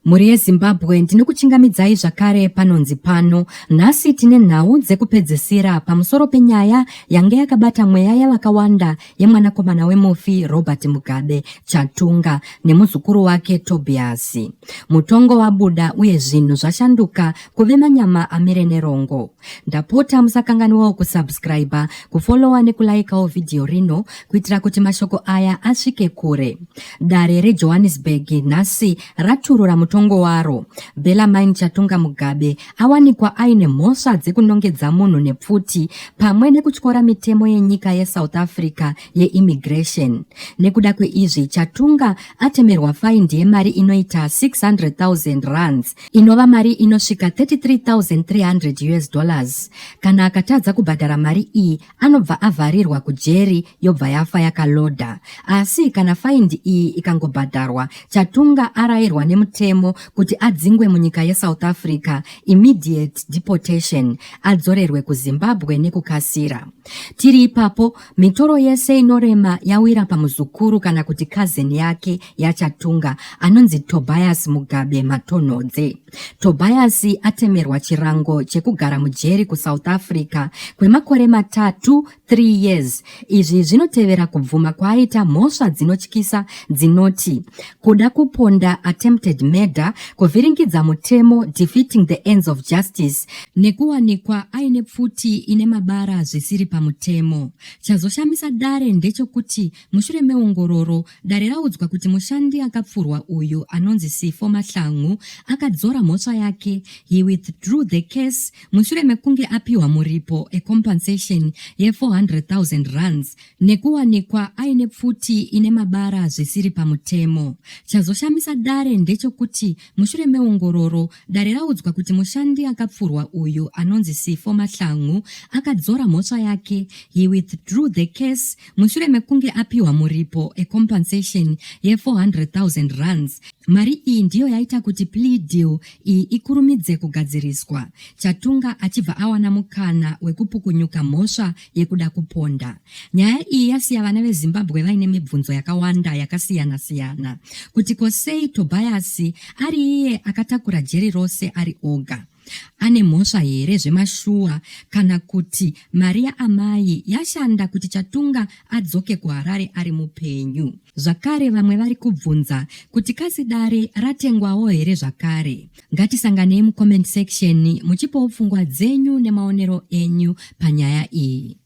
Muri yeZimbabwe ndinokuchingamidzai zvakare panonzi pano. Nhasi tine nhau dzekupedzisira pamusoro penyaya yange yakabata mweya yavakawanda yemwanakomana wemufi Robert Mugabe, Chatunga, nemuzukuru wake Tobias. Mutongo wabuda uye zvinhu zvashanduka kuve manyama amire nerongo. Ndapota musakanganwawo kusubscribe, kufollowa nekulaikawo video rino kuitira kuti mashoko aya asvike kure. Dare reJohannesburg nhasi raturura mutongo waro. Bellarmine Chatunga Mugabe awanikwa aine mhosva dzekunongedza munhu nepfuti pamwe nekutyora mitemo yenyika yeSouth Africa yeimmigration. Nekuda kweizvi, Chatunga atemerwa faindi yemari inoita 600,000 rands, inova mari inosvika $33,300. Kana akatadza kubhadhara mari iyi, anobva avharirwa kujeri yobva yafa yakalodha. Asi kana faindi iyi ikangobhadharwa, Chatunga arayirwa nemutemo kuti adzingwe munyika yeSouth Africa, immediate deportation, adzorerwe kuZimbabwe nekukasira. Tiri ipapo, mitoro yese inorema yawira pamuzukuru kana kuti cousin yake yaChatunga anonzi Tobias Mugabe Matonhodze. Tobias atemerwa chirango chekugara mujeri kuSouth Africa kwemakore matatu, 3 years. Izvi zvinotevera kubvuma kwaaita mhosva dzinotyisa dzinoti kuda kuponda, attempted murder, kuvhiringidza mutemo, defeating the ends of justice, nekuwanikwa aine pfuti ine mabara zvisiri pamutemo. Chazoshamisa dare ndechekuti mushure meongororo, dare raudzwa kuti mushandi akapfurwa uyu anonzi Sifo Mahlangu akadzora mhosva yake. He withdrew the case mushure mekunge apiwa muripo, a compensation ye400,000 rands, nekuwanikwa aine pfuti ine mabara zvisiri pamutemo. Chazoshamisa dare ndechekuti mushure meongororo, dare raudzwa kuti mushandi akapfurwa uyu anonzi Sifo Mahlangu akadzora mhosva yake. He withdrew the case mushure mekunge apiwa muripo, a compensation ye400,000 rands. Mari iyi ndiyo yaita kuti plea deal iyi ikurumidze kugadziriswa. Chatunga achibva awana mukana wekupukunyuka mhosva yekuda kuponda. Nyaya iyi yasiya vana veZimbabwe vaine mibvunzo yakawanda yakasiyana-siyana. Kuti kosei Tobias ari iye akatakura jeri rose ari oga? Ane mhosva here zvemashuwa, kana kuti mari yaamai yashanda kuti Chatunga adzoke kuHarare ari mupenyu? Zvakare vamwe vari kubvunza kuti kasi dare ratengwawo here zvakare? Ngatisanganei mucomment section muchipawo pfungwa dzenyu nemaonero enyu panyaya iyi.